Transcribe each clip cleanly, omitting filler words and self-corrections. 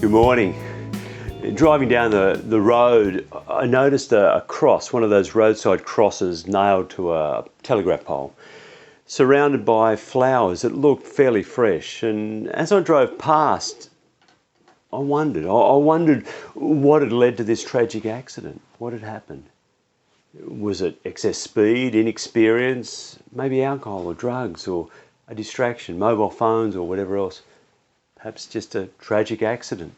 Good morning. Driving down the road, I noticed a cross, one of those roadside crosses nailed to a telegraph pole, surrounded by flowers that looked fairly fresh. And as I drove past, I wondered what had led to this tragic accident. What had happened? Was it excess speed, inexperience, maybe alcohol or drugs or a distraction, mobile phones or whatever else? Perhaps just a tragic accident.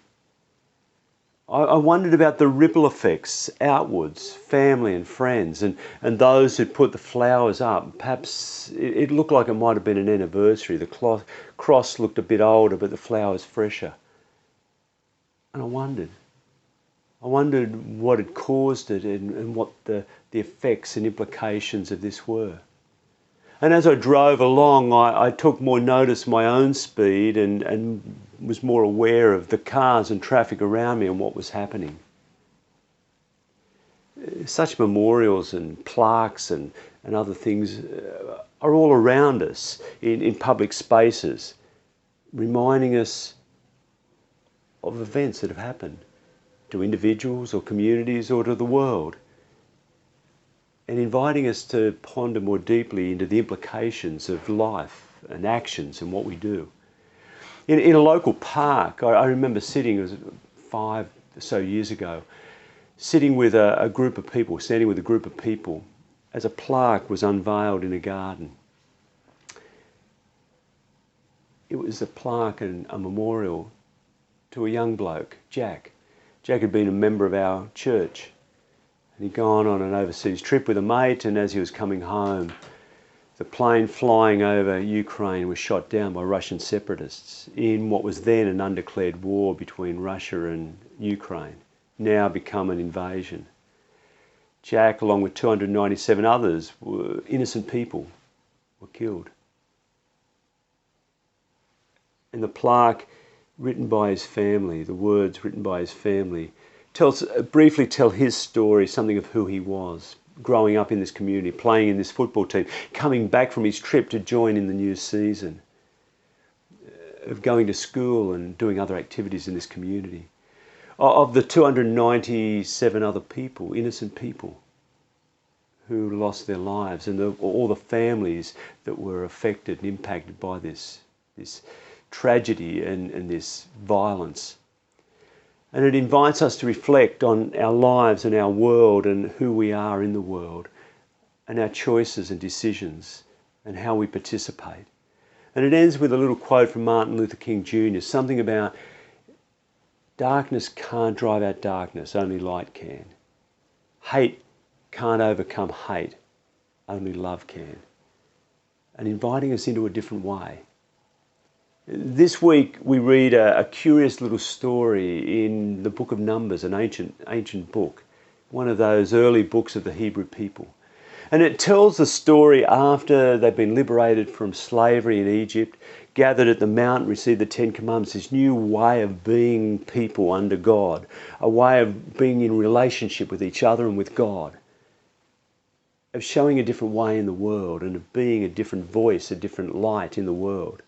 I wondered about the ripple effects outwards, family and friends, and those who put the flowers up. Perhaps it looked like it might have been an anniversary. The cross looked a bit older, but the flowers fresher. And I wondered what had caused it and what the effects and implications of this were. And as I drove along, I took more notice of my own speed and was more aware of the cars and traffic around me and what was happening. Such memorials and plaques and other things are all around us in public spaces, reminding us of events that have happened to individuals or communities or to the world, and inviting us to ponder more deeply into the implications of life and actions and what we do. In a local park, I remember sitting, it was 5 or so years ago, sitting with a group of people, standing with a group of people, as a plaque was unveiled in a garden. It was a plaque and a memorial to a young bloke, Jack. Jack had been a member of our church. And he'd gone on an overseas trip with a mate, and as he was coming home, the plane flying over Ukraine was shot down by Russian separatists in what was then an undeclared war between Russia and Ukraine, now become an invasion. Jack, along with 297 others, innocent people, were killed. And the plaque written by his family, the words written by his family, briefly tell his story, something of who he was, growing up in this community, playing in this football team, coming back from his trip to join in the new season, of going to school and doing other activities in this community. Of the 297 other people, innocent people, who lost their lives, and all the families that were affected and impacted by this tragedy and this violence. And it invites us to reflect on our lives and our world and who we are in the world and our choices and decisions and how we participate. And it ends with a little quote from Martin Luther King Jr., something about darkness can't drive out darkness, only light can. Hate can't overcome hate, only love can. And inviting us into a different way. This week we read a curious little story in the book of Numbers, an ancient book, one of those early books of the Hebrew people. And it tells the story after they've been liberated from slavery in Egypt, gathered at the mountain, received the 10 Commandments, this new way of being people under God, a way of being in relationship with each other and with God, of showing a different way in the world and of being a different voice, a different light in the world.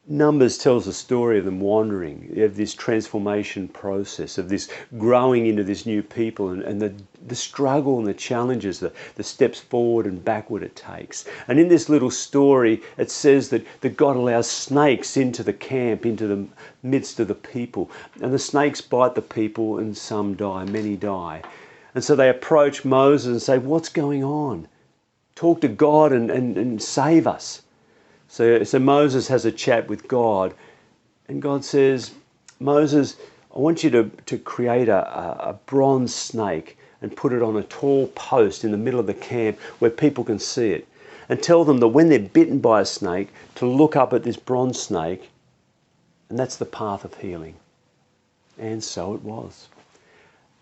Numbers tells the story of them wandering, of this transformation process, of this growing into this new people and the struggle and the challenges, the steps forward and backward it takes. And in this little story, it says that God allows snakes into the camp, into the midst of the people. And the snakes bite the people and some die, many die. And so they approach Moses and say, "What's going on? Talk to God and save us." So Moses has a chat with God, and God says, "Moses, I want you to create a bronze snake and put it on a tall post in the middle of the camp where people can see it. And tell them that when they're bitten by a snake, to look up at this bronze snake, and that's the path of healing." And so it was.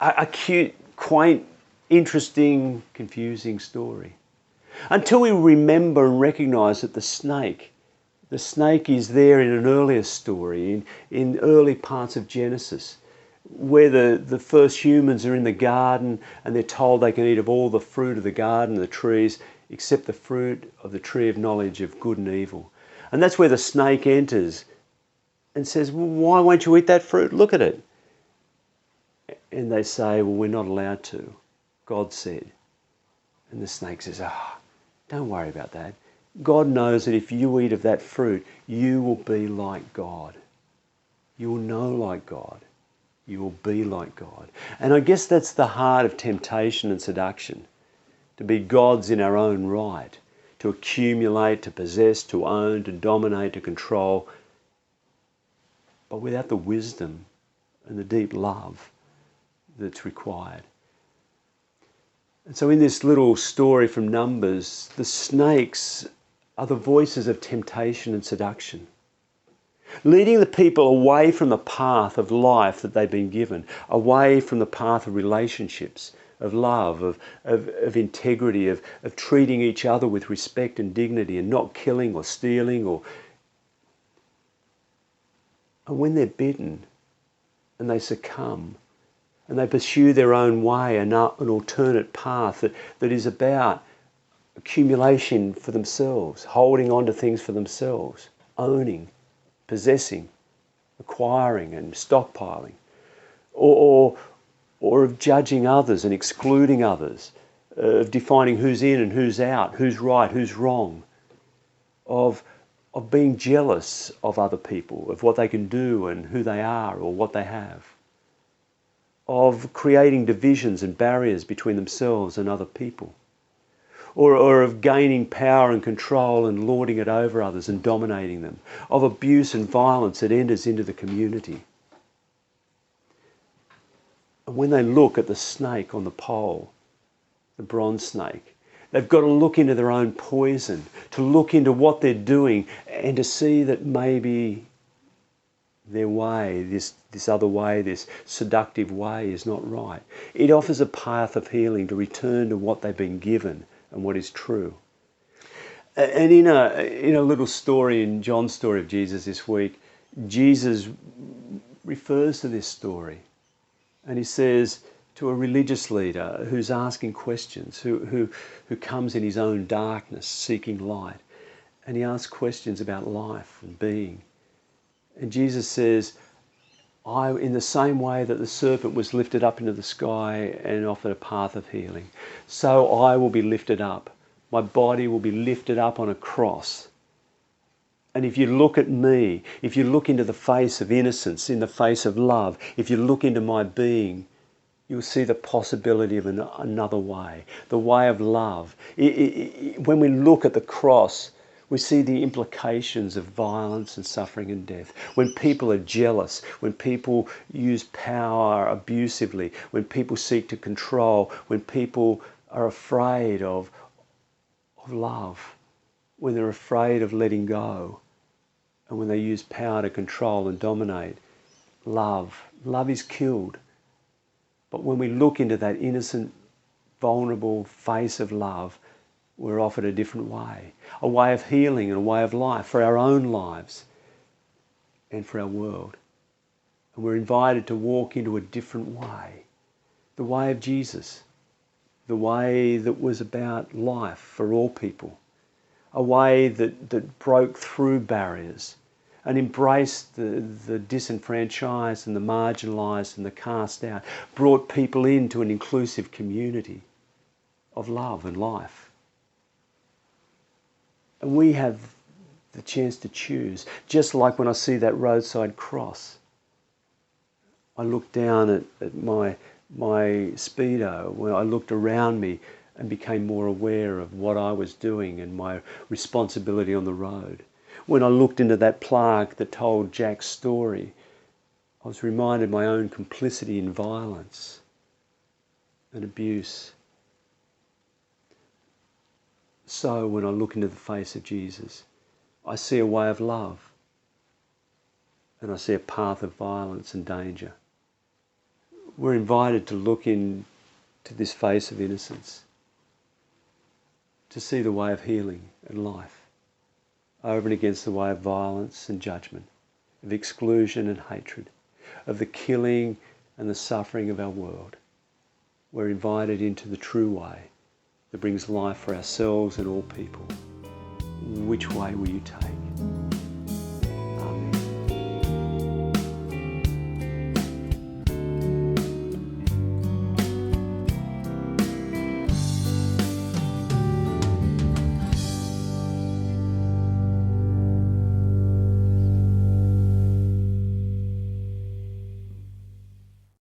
A cute, quaint, interesting, confusing story. Until we remember and recognise that the snake is there in an earlier story, in early parts of Genesis, where the first humans are in the garden and they're told they can eat of all the fruit of the garden, the trees, except the fruit of the tree of knowledge of good and evil. And that's where the snake enters and says, well, why won't you eat that fruit? Look at it. And they say, well, we're not allowed to. God said. And the snake says, don't worry about that. God knows that if you eat of that fruit, you will be like God. You will know like God. You will be like God. And I guess that's the heart of temptation and seduction. To be gods in our own right. To accumulate, to possess, to own, to dominate, to control. But without the wisdom and the deep love that's required. And so in this little story from Numbers, the snakes are the voices of temptation and seduction, leading the people away from the path of life that they've been given, away from the path of relationships, of love, of integrity, of treating each other with respect and dignity and not killing or stealing. And when they're bitten and they succumb, and they pursue their own way, an alternate path that is about accumulation for themselves, holding on to things for themselves, owning, possessing, acquiring and stockpiling, or of judging others and excluding others, of defining who's in and who's out, who's right, who's wrong, of being jealous of other people, of what they can do and who they are or what they have, of creating divisions and barriers between themselves and other people, or of gaining power and control and lording it over others and dominating them, of abuse and violence that enters into the community. And when they look at the snake on the pole, the bronze snake, they've got to look into their own poison, to look into what they're doing and to see that maybe their way, this other way, this seductive way is not right. It offers a path of healing to return to what they've been given and what is true. And in a little story, in John's story of Jesus this week, Jesus refers to this story. And he says to a religious leader who's asking questions, who comes in his own darkness seeking light. And he asks questions about life and being. And Jesus says, in the same way that the serpent was lifted up into the sky and offered a path of healing, so I will be lifted up. My body will be lifted up on a cross. And if you look at me, if you look into the face of innocence, in the face of love, if you look into my being, you'll see the possibility of another way, the way of love. When we look at the cross, we see the implications of violence and suffering and death. When people are jealous, when people use power abusively, when people seek to control, when people are afraid of love, when they're afraid of letting go, and when they use power to control and dominate, love is killed. But when we look into that innocent, vulnerable face of love, we're offered a different way, a way of healing and a way of life for our own lives and for our world. And we're invited to walk into a different way, the way of Jesus, the way that was about life for all people, a way that broke through barriers and embraced the disenfranchised and the marginalised and the cast out, brought people into an inclusive community of love and life. And we have the chance to choose. Just like when I see that roadside cross, I look down at my Speedo, when I looked around me and became more aware of what I was doing and my responsibility on the road. When I looked into that plaque that told Jack's story, I was reminded of my own complicity in violence and abuse. So when I look into the face of Jesus, I see a way of love and I see a path of violence and danger. We're invited to look into this face of innocence, to see the way of healing and life, over and against the way of violence and judgment, of exclusion and hatred, of the killing and the suffering of our world. We're invited into the true way that brings life for ourselves and all people. Which way will you take?